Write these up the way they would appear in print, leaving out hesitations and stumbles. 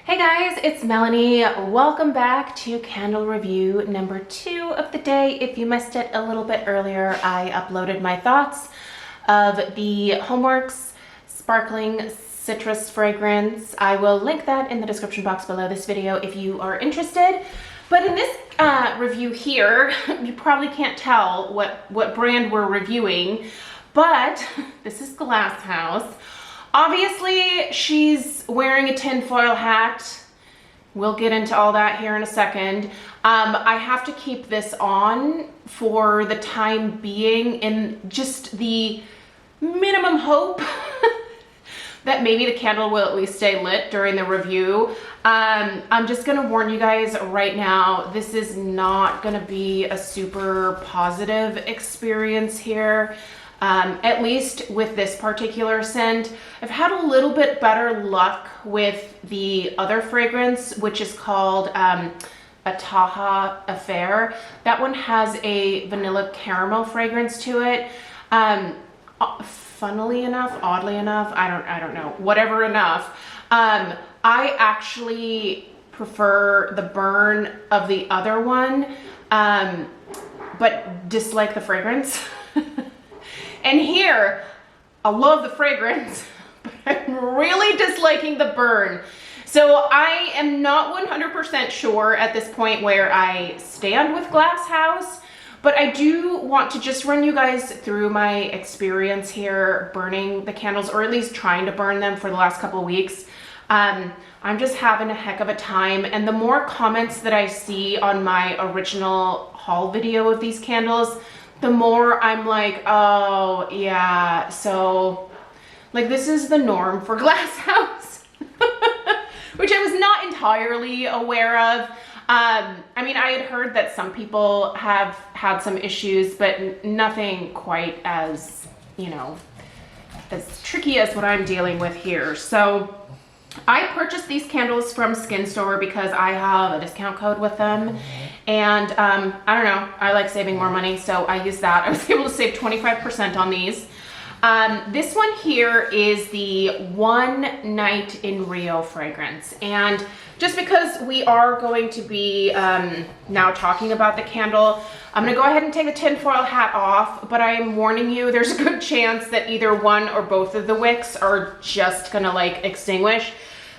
Hey guys, it's Melanie. Welcome back to candle review number 2 of the day. If you missed it a little bit earlier, I uploaded my thoughts of the Homeworx Sparkling Citrus Fragrance. I will link that in the description box below this video if you are interested. But in this review here, you probably can't tell what brand we're reviewing, but this is GlassHouse. Obviously, she's wearing a tinfoil hat. We'll get into all that here in a second. I have to keep this on for the time being in just the minimum hope that maybe the candle will at least stay lit during the review. I'm just gonna warn you guys right now, this is not gonna be a super positive experience here. At least with this particular scent. I've had a little bit better luck with the other fragrance, which is called a Taha Affair. That one has a vanilla caramel fragrance to it. Funnily enough, oddly enough, I don't know, whatever enough. I actually prefer the burn of the other one, but dislike the fragrance. And here, I love the fragrance, but I'm really disliking the burn. So I am not 100% sure at this point where I stand with GlassHouse, but I do want to just run you guys through my experience here burning the candles, or at least trying to burn them for the last couple of weeks. I'm just having a heck of a time, and the more comments that I see on my original haul video of these candles, the more I'm like, oh yeah, so like this is the norm for GlassHouse, which I was not entirely aware of. I mean, I had heard that some people have had some issues, but nothing quite as, you know, as tricky as what I'm dealing with here. So I purchased these candles from Skin Store because I have a discount code with them. And I don't know, I like saving more money, so I used that. I was able to save 25% on these. This one here is the One Night in Rio fragrance. And just because we are going to be now talking about the candle, I'm gonna go ahead and take the tinfoil hat off, but I am warning you, there's a good chance that either one or both of the wicks are just gonna like extinguish.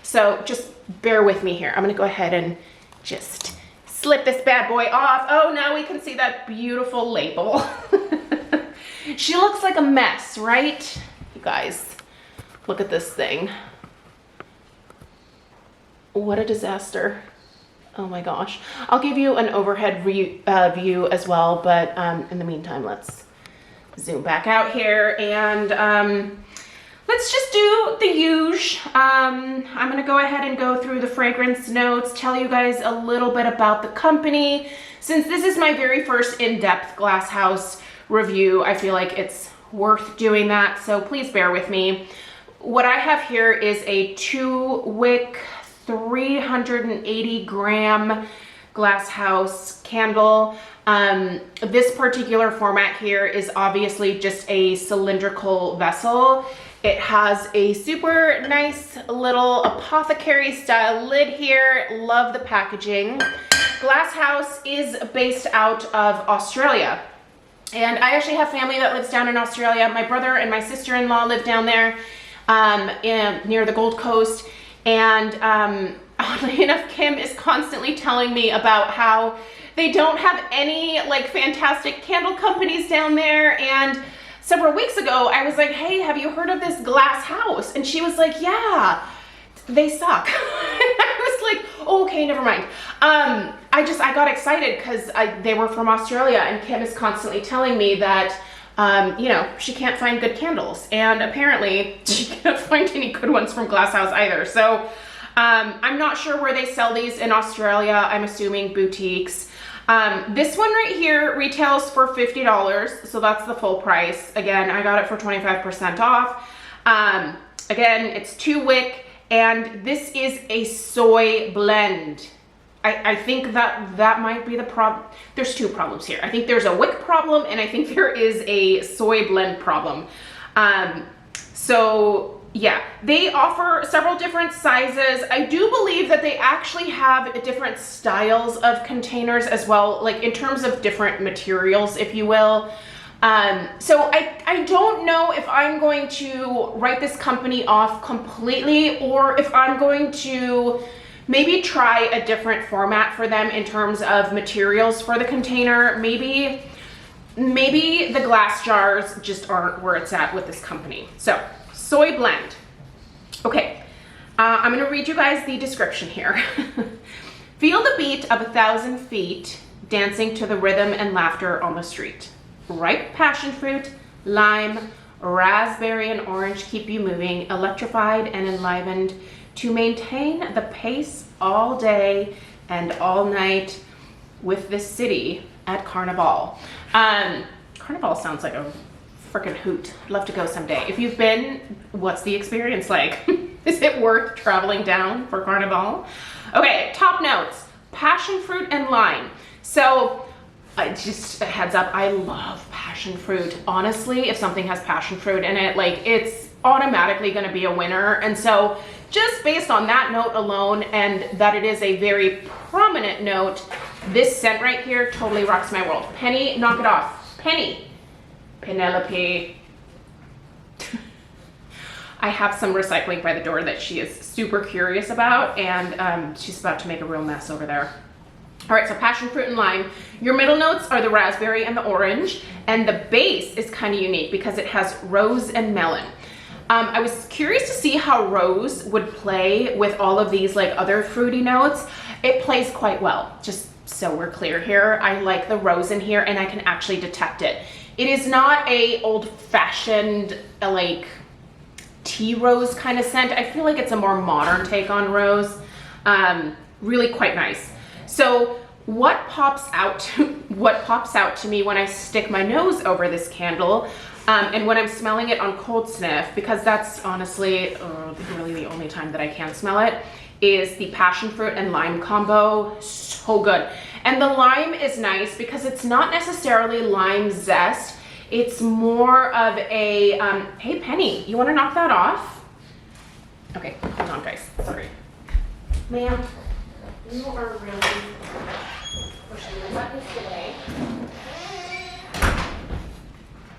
So just bear with me here. I'm gonna go ahead and just slip this bad boy off. Oh, now we can see that beautiful label. She looks like a mess, right? You guys, look at this thing. What a disaster. Oh my gosh. I'll give you an overhead view as well, but in the meantime, let's zoom back out here and let's just do the usual. I'm gonna go ahead and go through the fragrance notes, tell you guys a little bit about the company. Since this is my very first in-depth GlassHouse review, I feel like it's worth doing that, so please bear with me. What I have here is a 2-wick, 380 gram GlassHouse candle. This particular format here is obviously just a cylindrical vessel. It has a super nice little apothecary style lid here. Love the packaging. GlassHouse is based out of Australia. And I actually have family that lives down in Australia. My brother and my sister-in-law live down there near the Gold Coast. And oddly enough, Kim is constantly telling me about how they don't have any like fantastic candle companies down there. And several weeks ago, I was like, hey, have you heard of this GlassHouse? And she was like, yeah, they suck. I was like, oh, okay, never mind. I got excited because they were from Australia, and Kim is constantly telling me that, you know, she can't find good candles. And apparently she can't find any good ones from GlassHouse either. So I'm not sure where they sell these in Australia. I'm assuming boutiques. This one right here retails for $50, so that's the full price. Again, I got it for 25% off. Again, it's 2-wick, and this is a soy blend. I think that might be the problem. There's 2 problems here. I think there's a wick problem, and I think there is a soy blend problem. So yeah, they offer several different sizes. I do believe that they actually have different styles of containers as well, like in terms of different materials, if you will. So I don't know if I'm going to write this company off completely, or if I'm going to maybe try a different format for them in terms of materials for the container. Maybe the glass jars just aren't where it's at with this company. So, soy blend. Okay, I'm gonna read you guys the description here. Feel the beat of 1,000 feet dancing to the rhythm and laughter on the street. Ripe passion fruit, lime, raspberry, and orange keep you moving, electrified and enlivened to maintain the pace all day and all night with the city at Carnival. Carnival sounds like a freaking hoot. I'd love to go someday. If you've been, what's the experience like? Is it worth traveling down for Carnival? Okay, top notes, passion fruit and lime. So, just a heads up, I love passion fruit. Honestly, if something has passion fruit in it, like it's automatically gonna be a winner. And so just based on that note alone, and that it is a very prominent note, this scent right here totally rocks my world. Penny, knock it off. Penny. Penelope. I have some recycling by the door that she is super curious about, and she's about to make a real mess over there. All right, so passion fruit and lime. Your middle notes are the raspberry and the orange, and the base is kind of unique because it has rose and melon. I was curious to see how rose would play with all of these like other fruity notes. It plays quite well, just so we're clear here. I like the rose in here, and I can actually detect it. It is not a old-fashioned like tea rose kind of scent. I feel like it's a more modern take on rose. Really quite nice. So what pops out to me when I stick my nose over this candle, and when I'm smelling it on cold sniff, because that's honestly really the only time that I can smell it, is the passion fruit and lime combo. So good. And the lime is nice because it's not necessarily lime zest. It's more of a, hey Penny, you wanna knock that off? Okay, hold on guys, sorry. Ma'am, you are really pushing the buttons today.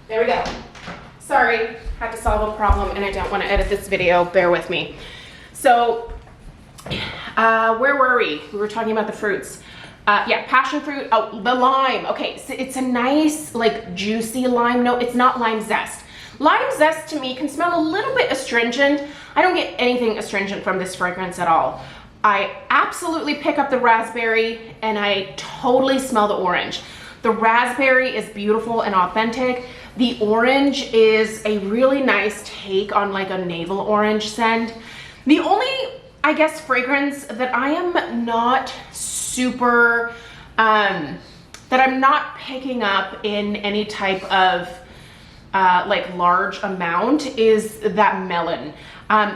There we go. Sorry, had to solve a problem and I don't want to edit this video, bear with me. So, where were we? We were talking about the fruits. Yeah, passion fruit, oh, the lime. Okay, so it's a nice, like, juicy lime note. It's not lime zest. Lime zest to me can smell a little bit astringent. I don't get anything astringent from this fragrance at all. I absolutely pick up the raspberry and I totally smell the orange. The raspberry is beautiful and authentic. The orange is a really nice take on like a navel orange scent. The only, I guess, fragrance that I am not super, that I'm not picking up in any type of like large amount is that melon.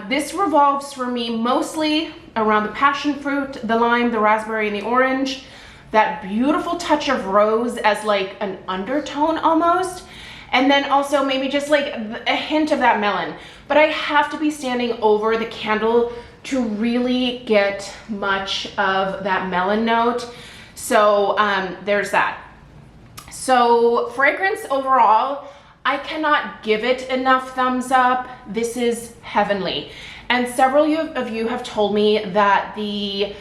This revolves for me mostly around the passion fruit, the lime, the raspberry, and the orange. That beautiful touch of rose as like an undertone almost. And then also maybe just like a hint of that melon. But I have to be standing over the candle to really get much of that melon note. So there's that. So fragrance overall, I cannot give it enough thumbs up. This is heavenly. And several of you have told me that the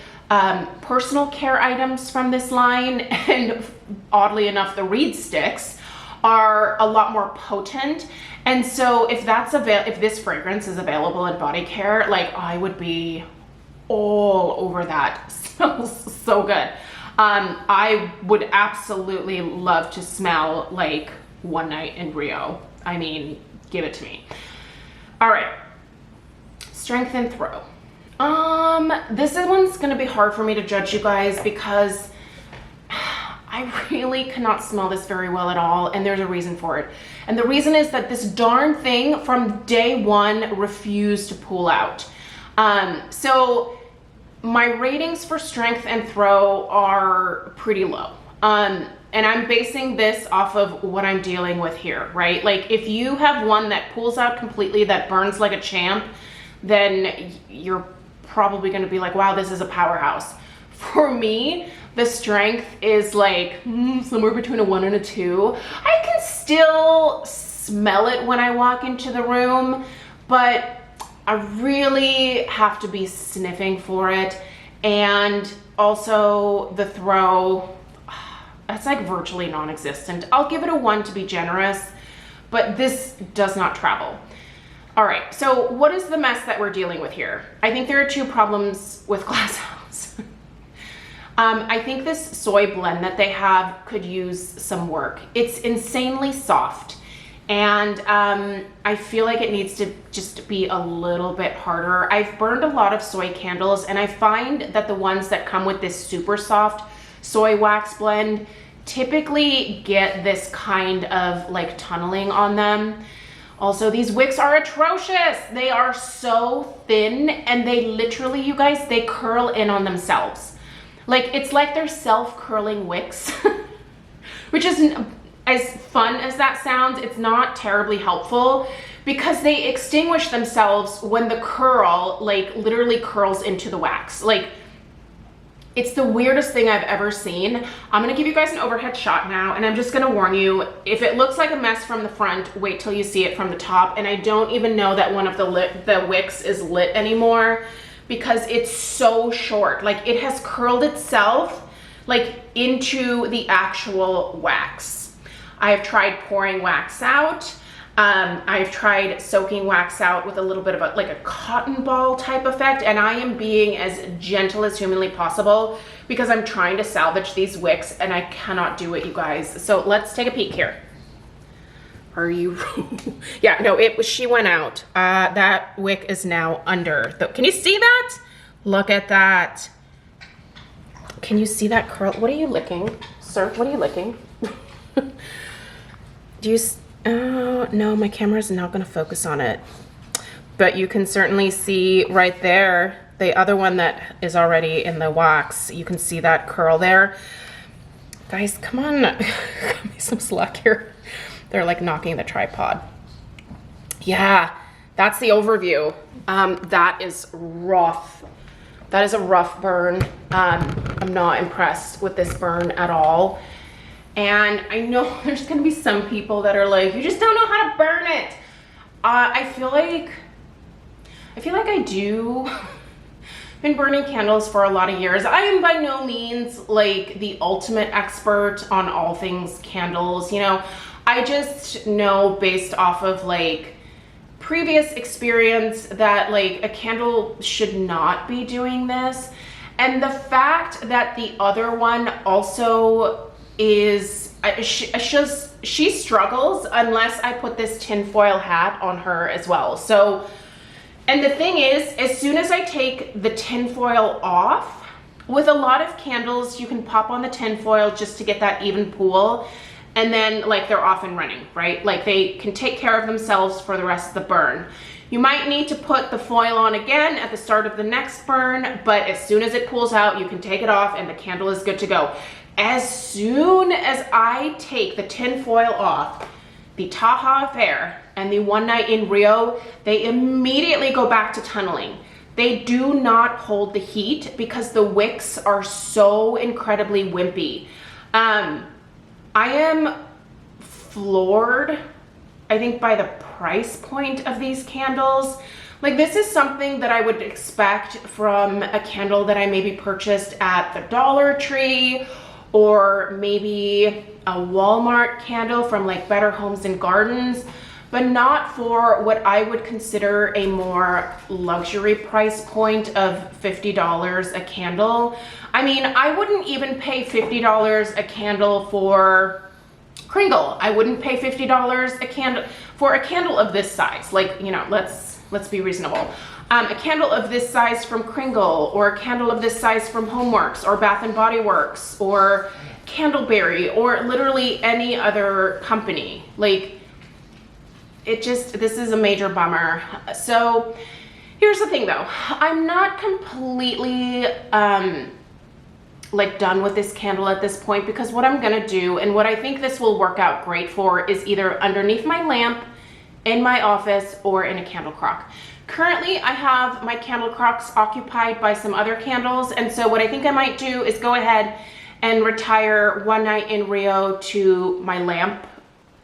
personal care items from this line, and oddly enough, the reed sticks, are a lot more potent. And so if this fragrance is available in body care, like I would be all over that. It smells so good. I would absolutely love to smell like One Night in Rio. I mean, give it to me. All right, strength and throw. This one's gonna be hard for me to judge you guys because I really cannot smell this very well at all, and there's a reason for it. And the reason is that this darn thing from day one refused to pull out. So my ratings for strength and throw are pretty low. And I'm basing this off of what I'm dealing with here, right? Like if you have one that pulls out completely, that burns like a champ, then you're probably gonna be like, wow, this is a powerhouse. For me, the strength is like somewhere between a 1 and a 2. I can still smell it when I walk into the room, but I really have to be sniffing for it. And also the throw, it's like virtually non-existent. I'll give it a 1 to be generous, but this does not travel. All right, so what is the mess that we're dealing with here? I think there are 2 problems with GlassHouse. I think this soy blend that they have could use some work. It's insanely soft, and I feel like it needs to just be a little bit harder. I've burned a lot of soy candles, and I find that the ones that come with this super soft soy wax blend typically get this kind of like tunneling on them. Also, these wicks are atrocious. They are so thin, and they literally, you guys, they curl in on themselves. Like, it's like they're self-curling wicks, which is, as fun as that sounds, it's not terribly helpful because they extinguish themselves when the curl, like, literally curls into the wax. Like, it's the weirdest thing I've ever seen. I'm gonna give you guys an overhead shot now, and I'm just gonna warn you, if it looks like a mess from the front, wait till you see it from the top. And I don't even know that one of the wicks is lit anymore because it's so short. Like, it has curled itself like into the actual wax. I've tried pouring wax out. I've tried soaking wax out with a little bit of a cotton ball type effect, and I am being as gentle as humanly possible because I'm trying to salvage these wicks and I cannot do it, you guys. So let's take a peek here. Are you? Yeah, no, she went out. That wick is now under. Can you see that? Look at that. Can you see that curl? What are you licking, sir? What are you licking? Do you? Oh, no, my camera's not gonna focus on it. But you can certainly see right there, the other one that is already in the wax. You can see that curl there. Guys, come on, cut me some slack here. They're like knocking the tripod. Yeah, that's the overview. That is rough. That is a rough burn. I'm not impressed with this burn at all. And I know there's gonna be some people that are like, you just don't know how to burn it. I feel like I do. I've been burning candles for a lot of years. I am by no means like the ultimate expert on all things candles. You know, I just know based off of like previous experience that like a candle should not be doing this. And the fact that the other one also is, she struggles unless I put this tinfoil hat on her as well. So, and the thing is, as soon as I take the tinfoil off, with a lot of candles, you can pop on the tinfoil just to get that even pool, and then like they're off and running, right? Like they can take care of themselves for the rest of the burn. You might need to put the foil on again at the start of the next burn, but as soon as it pulls out, you can take it off and the candle is good to go. As soon as I take the tinfoil off, the Taha Affair and the One Night in Rio, they immediately go back to tunneling. They do not hold the heat because the wicks are so incredibly wimpy. I am floored, I think, by the price point of these candles. Like, this is something that I would expect from a candle that I maybe purchased at the Dollar Tree, or maybe a Walmart candle from like Better Homes and Gardens, but not for what I would consider a more luxury price point of $50 a candle. I mean, I wouldn't even pay $50 a candle for Kringle. I wouldn't pay $50 a candle for a candle of this size. Like, you know, let's be reasonable. A candle of this size from Kringle, or a candle of this size from Homeworx or Bath and Body Works or Candleberry, or literally any other company. Like, this is a major bummer. So here's the thing though, I'm not completely like done with this candle at this point, because what I'm gonna do and what I think this will work out great for is either underneath my lamp, in my office, or in a candle crock. Currently, I have my candle crocks occupied by some other candles, and so what I think I might do is go ahead and retire One Night in Rio to my lamp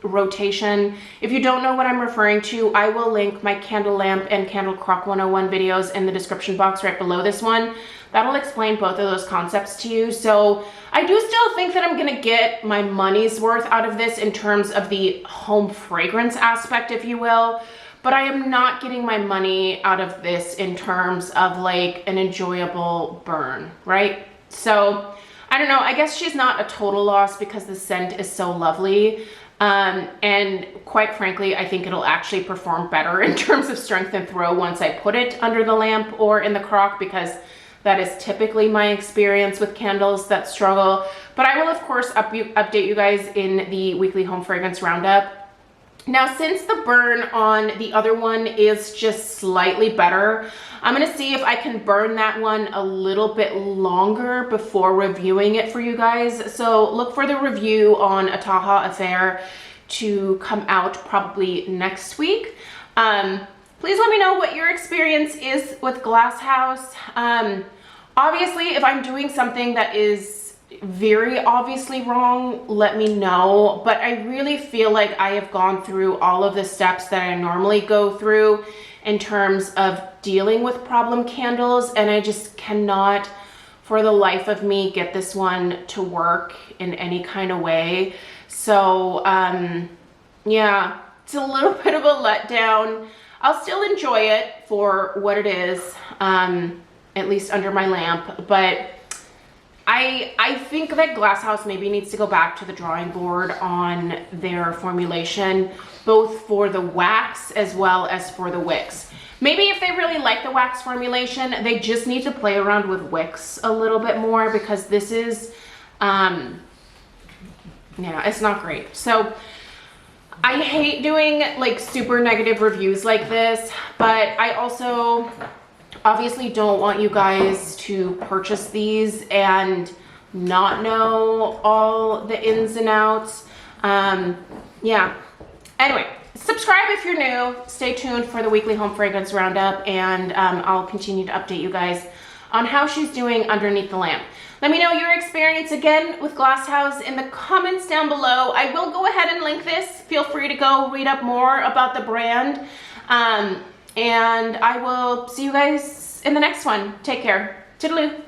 rotation. If you don't know what I'm referring to, I will link my candle lamp and candle crock 101 videos in the description box right below this one. That'll explain both of those concepts to you. So I do still think that I'm gonna get my money's worth out of this in terms of the home fragrance aspect, if you will, but I am not getting my money out of this in terms of like an enjoyable burn, right? So I don't know, I guess she's not a total loss because the scent is so lovely. And quite frankly, I think it'll actually perform better in terms of strength and throw once I put it under the lamp or in the crock, because that is typically my experience with candles that struggle. But I will of course update you guys in the weekly home fragrance roundup. Now, since the burn on the other one is just slightly better, I'm gonna see if I can burn that one a little bit longer before reviewing it for you guys. So look for the review on A Taha Affair to come out probably next week. Please let me know what your experience is with GlassHouse. Obviously, if I'm doing something that is very obviously wrong, let me know, but I really feel like I have gone through all of the steps that I normally go through in terms of dealing with problem candles, and I just cannot for the life of me get this one to work in any kind of way. So yeah, it's a little bit of a letdown. I'll still enjoy it for what it is, at least under my lamp, but I think that GlassHouse maybe needs to go back to the drawing board on their formulation, both for the wax as well as for the wicks. Maybe if they really like the wax formulation, they just need to play around with wicks a little bit more, because this is, yeah, it's not great. So I hate doing like super negative reviews like this, but I also obviously don't want you guys to purchase these and not know all the ins and outs. Yeah, anyway, subscribe if you're new. Stay tuned for the weekly home fragrance roundup, and I'll continue to update you guys on how she's doing underneath the lamp. Let me know your experience again with GlassHouse in the comments down below. I will go ahead and link this. Feel free to go read up more about the brand. And I will see you guys in the next one. Take care. Toodaloo.